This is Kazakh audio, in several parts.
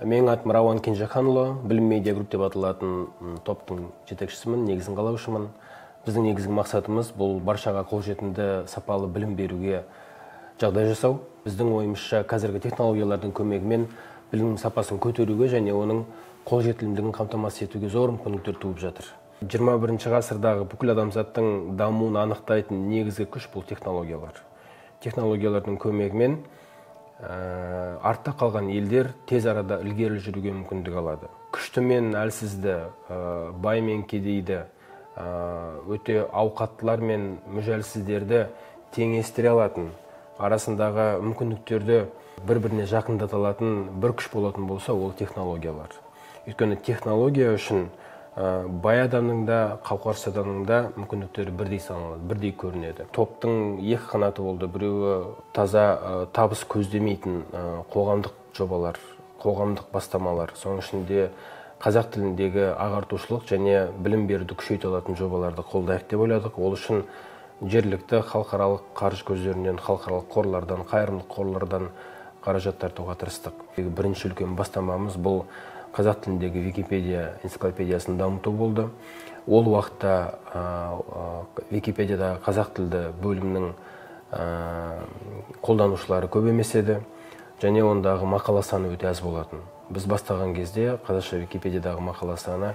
Менің атым Рауан Кенжеханұлы, Білім медиа групп деп аталатын топтың жетекшісімін, негізін қалаушымын. Біздің негізгі мақсатымыз бұл баршаға қолжетімді сапалы білім беруге жағдай жасау. Біздің ойымызша қазіргі технологиялардың көмегімен білім сапасын көтеруге және оның қолжетімділігін қамтамасыз етуге зор мүмкіндіктер туып жатыр. 21 ғасырдағы бүкіл адамзаттың дамуын анықтайтын негізгі күш бұл технологиялар. Технологиялардың көмегімен артта қалған елдер тез арада ілгері жүруге мүмкіндік алады. Күшті мен әлсізді, бай мен кедейді, өте ауқаттылар мен мүжәлсіздерді теңестіре алатын, арасындағы мүмкіндіктерді бір-біріне жақындата алатын бір күш болатын болса, ол технологиялар. Өйткені технология үшін бай адамның да, қауқарсыз адамның да мүмкіндіктері бірдей саналады, бірдей көрінеді. Топтың екі қанаты болды. Біреуі таза табыс көздемейтін қоғамдық жобалар, қоғамдық бастамалар. Соның ішінде қазақ тіліндегі ағартушылық және білім беруді күшейте алатын жобаларды қолдайық деп ойладық. Ол үшін жергілікті халықаралық қаржы көздерінен, халықаралық қорлардан, қайырымдылық қорлардан қаражат тартуға тырыстық. Бірінші үлкен бастамамыз бұл қазақ тіліндегі Википедия энциклопедиясын дамыту болды. Ол уақытта Википедияда қазақ тілді бөлімнің қолданушылары көп емес еді, және ондағы мақала саны өте аз болатын. Біз бастаған кезде қазақша Википедиядағы мақала саны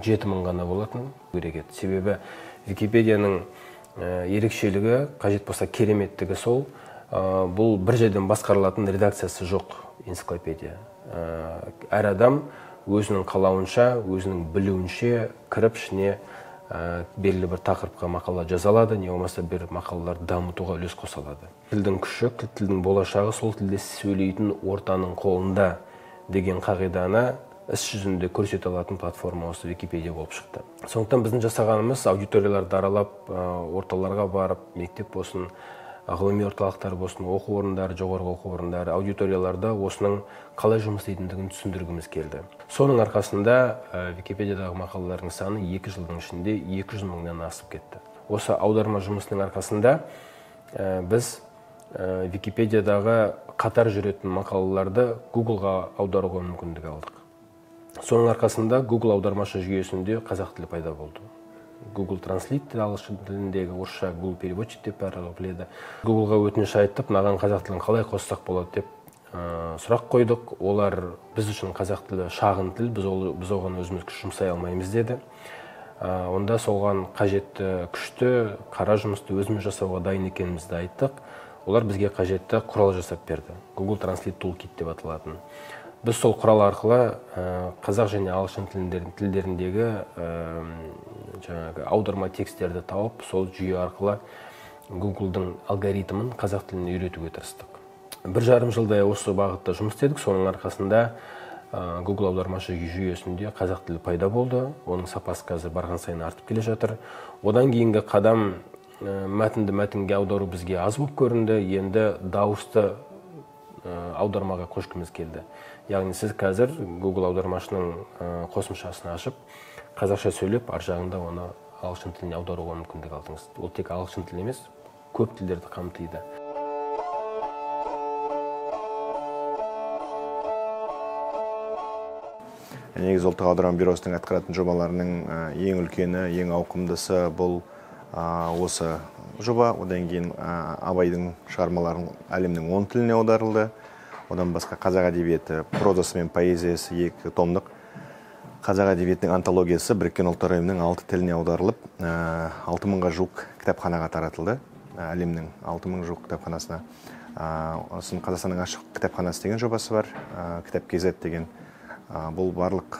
7000 ғана болатын керек еді. Себебі Википедияның ерекшелігі, қажет болса кереметтігі сол, бұл бір жерден басқарылатын редакциясы жоқ энциклопедия. Әр адам өзінің қалауынша, өзінің білуінше кіріп ішіне белгілі бір тақырыпқа мақала жаза алады, не болмаса бір мақалаларды дамытуға үлес қоса алады. Тілдің күші, тілдің болашағы сол тілде сөйлейтін ортаның қолында деген қағиданы іс жүзінде көрсете алатын платформа осы Википедия болып шықты. Сондықтан біздің жасағанымыз аудиторияларды аралап, орталарға барып, мектеп болсын, ғылыми орталықтар болсын, оқу орындары, жоғарғы оқу орындары, аудиторияларда осының қалай жұмыс істейтіндігін түсіндіргіміз келді. Соның арқасында Википедиядағы мақалалардың саны 2 жылдың ішінде 200 мыңнан асып кетті. Осы аударма жұмысының арқасында біз Википедиядағы қатар жүретін мақалаларды Google-ға аударуға мүмкіндік алдық. Соның арқасында Google аудармашы жүйесінде қазақ тілі пайда болды. Google Translate ағылшын тіліндегі, орысша Google переводчик деп барлығы біледі. Google-ға өтініш айттық, маған қазақ тілін қалай қоссақ болады деп сұрақ қойдық. Олар біз үшін қазақ тілі шағын тіл, біз оған өзіміз күш жұмсай алмаймыз деді. Онда соған қажетті күшті, қара жұмысты өзіміз жасауға дайын екенімізді айттық. Олар бізге қажетті құрал жасап берді. Google Translate Toolkit деп аталатын. Біз сол құрал арқылы қазақ және ағылшын тілдеріндегі аударма тексттерді тауып, сол жүйе арқылы Google-дың алгоритмін қазақ тіліне үйретуге тырыстық. 1,5 жылдай осы бағытта жұмыс істедік. Соның арқасында Google аудармашы жүйесінде қазақ тілі пайда болды. Оның сапасы қазір барған сайын артып келе жатыр. Одан кейінгі қадам мәтінді мәтінге аудару бізге аз болып көрінді. Енді дауысты аудармаға көшкіміз келді. Яғни сіз қазір Google аудармашының қосымшасын ашып, қазақша сөйлеп, ар жағында оны ағылшын тіліне аударуға мүмкіндік алдыңыз. Ол тек ағылшын тілі емес, көп тілдерді қамтиды. Негізі ұлттық аударма бюросының атқаратын жобаларының ең үлкені, ең ауқымдысы бұл осы жоба. Одан кейін Абайдың шығармаларын әлемнің 10 тіліне аударылды. Одан басқа қазақ әдебиеті прозасы мен поэзиясы 2 томдық қазақ әдебиетінің антологиясы Біріккен ұлттар ұйымының 6 тіліне аударылып, 6000-ға жуық кітапханаға таратылды. Әлемнің 6000 жуық кітапханасына. Сосын Қазақстанның ашық кітапханасы деген жобасы бар, Кітап KZ деген. Бұл барлық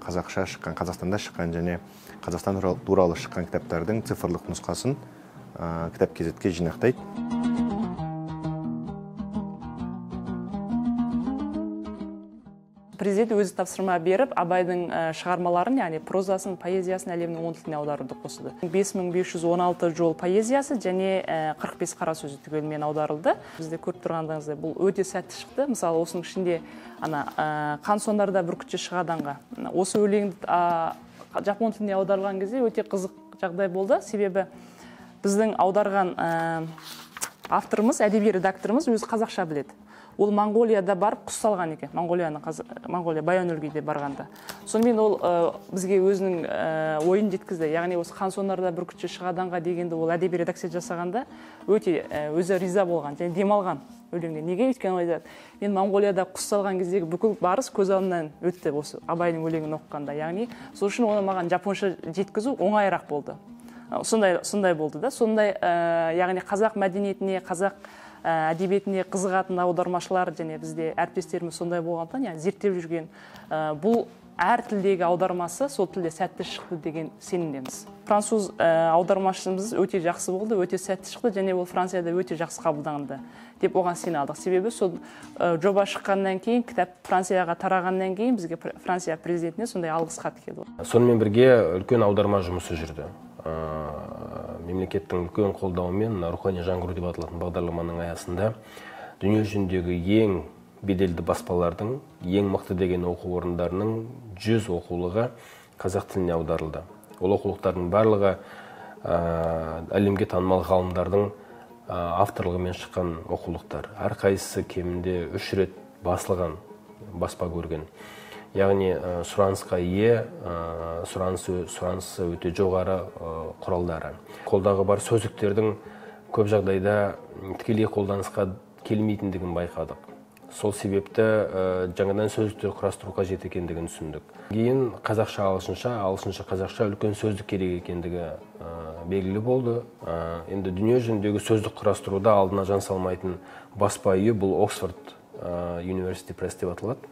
қазақша шыққан, Қазақстанда шыққан және Қазақстан туралы шыққан кітаптардың цифрлық нұсқасын Кітап KZ-ке жинақтайды. Президент өзі тапсырма беріп, Абайдың шығармаларын, яғни прозасын, поэзиясын әлемнің 10 тіліне аударуды қосылды. 5516 жол поэзиясы және 45 қара сөзі түгелімен аударылды. Бізде көріп тұрғандығыңыздай бұл өте сәтті шықты. Мысалы, осының ішінде қан сондарда бүркітші шығаданға. Осы өлеңді жапон тіліне аударылған кезде өте қызық жағдай болды. Себебі біздің аударған авторымыз, әдеби редакторымыз өзі қазақша біледі. ол Монголияда барып құс салған екен, Монголия Баян-өлгейде барғанда. Сонымен ол бізге өзінің ойын жеткізді. Яғни осы Қансонарда бүркітші шығаданға дегенді ол әдеби редакция жасағанда өте өзі риза болған және демалған өлеңге. Неге? Өйткені ойлады, мен Монголияда құс салған кездегі бүкіл барыс көз алдымнан өтті осы Абайдың өлеңін оқығанда. Яғни сол үшін оны маған жапонша жеткізу оңайырақ болды. Сондай болды да. Сондай, яғни қазақ мәдениетіне, қазақ әдебиетіне қызығатын аудармашылар және бізде әріптестеріміз сондай болғандықтан, яғни зерттеп жүрген бұл әр тілдегі аудармасы сол тілде сәтті шықты деген сенімдеміз. Француз аудармашымыз өте жақсы болды, өте сәтті шықты және ол Францияда өте жақсы қабылданды деп оған сене алдық. Себебі сол жоба шыққаннан кейін, кітап Францияға тарағаннан кейін бізге Франция президентіне сондай алғыс хат келді. Сонымен бірге үлкен аударма жұмысы жүрді. Мемлекеттің үлкен қолдауымен рухани жаңғыру деп аталатын бағдарламаның аясында дүние жүзіндегі ең беделді баспалардың, ең мықты деген оқу орындарының 100 оқулығы қазақ тіліне аударылды. Ол оқулықтардың барлығы әлемге танымал ғалымдардың авторлығымен шыққан оқулықтар. Әрқайсысы кемінде 3 рет басылған, баспа көрген. Яғни сұранысқа ие, сұранысы өте жоғары құралдары. Қолдағы бар сөздіктердің көп жағдайда тікелей қолданысқа келмейтіндігін байқадық. Сол себепті жаңадан сөздіктер құрастыру қажет екендігін түсіндік. Кейін қазақша, ағылшынша, қазақша үлкен сөздік керек екендігі белгілі болды. Енді дүние жүзіндегі сөздік құрастыруда алдына жан салмайтын баспа үйі бұл Оксфорд University Press деп аталады.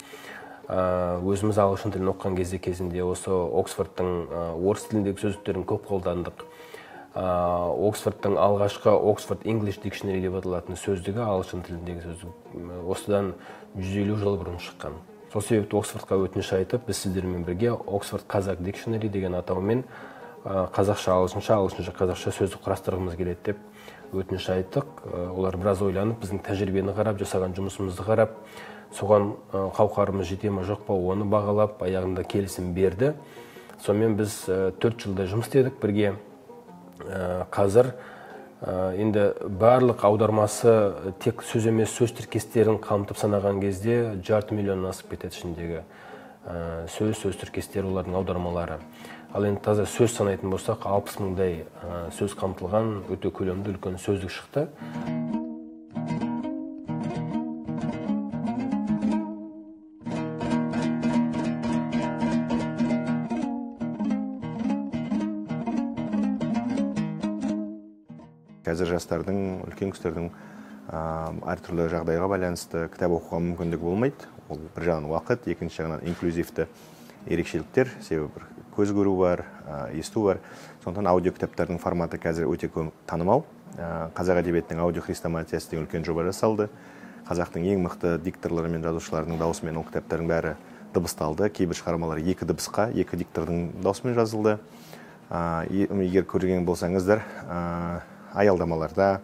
Өзіміз ағылшын тілін оқыған кезінде осы Оксфордтың орыс тіліндегі сөздіктерін көп қолдандық. Оксфордтың алғашқы Oxford English Dictionary деп аталатын сөздігі ағылшын тіліндегі сөздік осыдан 150 жыл бұрын шыққан. Сол себепті Оксфордқа өтініш айтып, біз сіздермен бірге Oxford Kazakh Dictionary деген атаумен қазақша, ағылшынша, қазақша сөздік құрастырғымыз келеді деп өтініш айттық. Олар біраз ойланып, біздің тәжірибені қарап, жасаған жұмысымызды қарап, соған қауқарымыз жете ме жоқ па, оны бағалап, аяғында келісім берді. Сонымен біз 4 жылда жұмыс істедік бірге. Қазір енді барлық аудармасы тек сөз емес сөз тіркестерін қамтып санаған кезде 500 миллионнан асып кетеді ішіндегі сөз тіркестері, олардың аудармалары. Ал енді таза сөз санайтын болсақ, 60 мыңдай сөз қамтылған өте көлемді үлкен сөздік шықты. Қазір жастардың, үлкен кісілердің әртүрлі жағдайға байланысты кітап оқуға мүмкіндігі болмайды. Ол бір жағынан уақыт, екінші жағынан инклюзивті ерекшеліктер, себебі көз көру бар, есту бар. Сондықтан аудио кітаптардың форматы қазір өте танымал. Қазақ әдебиетінің аудио хрестоматиясы деген үлкен жоба жасалды. Қазақтың ең мықты дикторлары мен жазушыларының даусымен ол кітаптардың бәрі дыбысталды. Кейбір шығармалар 2 дыбысқа, 2 диктордың даусымен жазылды. Егер көрген болсаңыздар, аялдамаларда,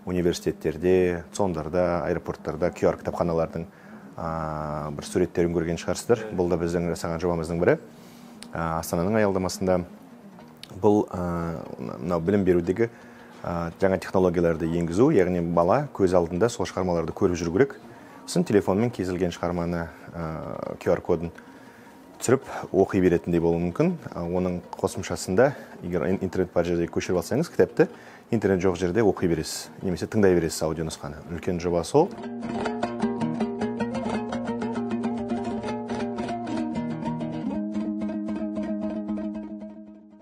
университеттерде, цондарда, аэропорттарда, QR кітапханалардың бір суреттерін көрген шығарсыздар. Бұл да біздің жасаған жобамыздың бірі. Астананың аялдамасында бұл білім берудегі жаңа технологияларды енгізу, яғни бала көз алдында сол шығармаларды көріп жүру керек. Сосын телефонмен кезілген шығарманы QR кодын түсіріп оқи беретіндей болуы мүмкін. Оның қосымшасында, егер интернет бар жерде көшіріп алсаңыз, кітапты интернет жоқ жерде оқи бересіз, немесе тыңдай бересіз аудио нұсқаны. Үлкен жоба сол.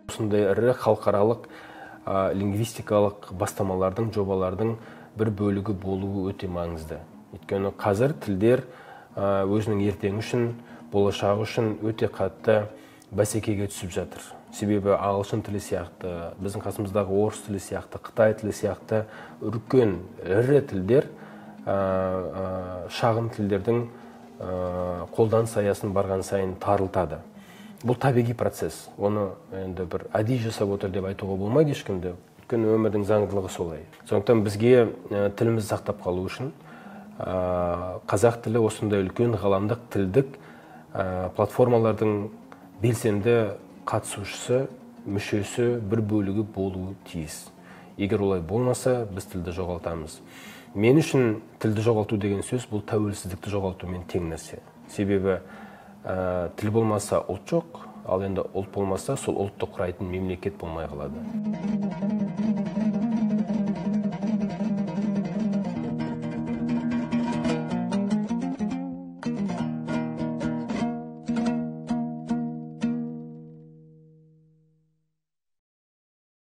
Осындай ірі халықаралық лингвистикалық бастамалардың, жобалардың бір бөлігі болуы өте маңызды. Өйткені қазір тілдер өзінің ертеңі үшін, болашағы үшін өте қатты бәсекеге түсіп жатыр. Себебі ағылшын тілі сияқты, біздің қасымыздағы орыс тілі сияқты, Қытай тілі сияқты үлкен ірі тілдер шағын тілдердің қолданыс аясын барған сайын тарылтады. Бұл табиғи процесс. Оны енді бір әдейі жасап отыр деп айтуға болмайды ешкімді. Өйткені өмірдің заңдылығы солай. Сондықтан бізге тілімізді сақтап қалу үшін қазақ тілі осындай үлкен ғаламдық тілдік платформалардың белсенді қатысушысы, мүшесі, бір бөлігі болуы тиіс. Егер олай болмаса, біз тілді жоғалтамыз. Мен үшін тілді жоғалту деген сөз бұл тәуелсіздікті жоғалтумен тең нәрсе. Себебі тіл болмаса ұлт жоқ, ал енді ұлт болмаса сол ұлтты құрайтын мемлекет болмай қалады.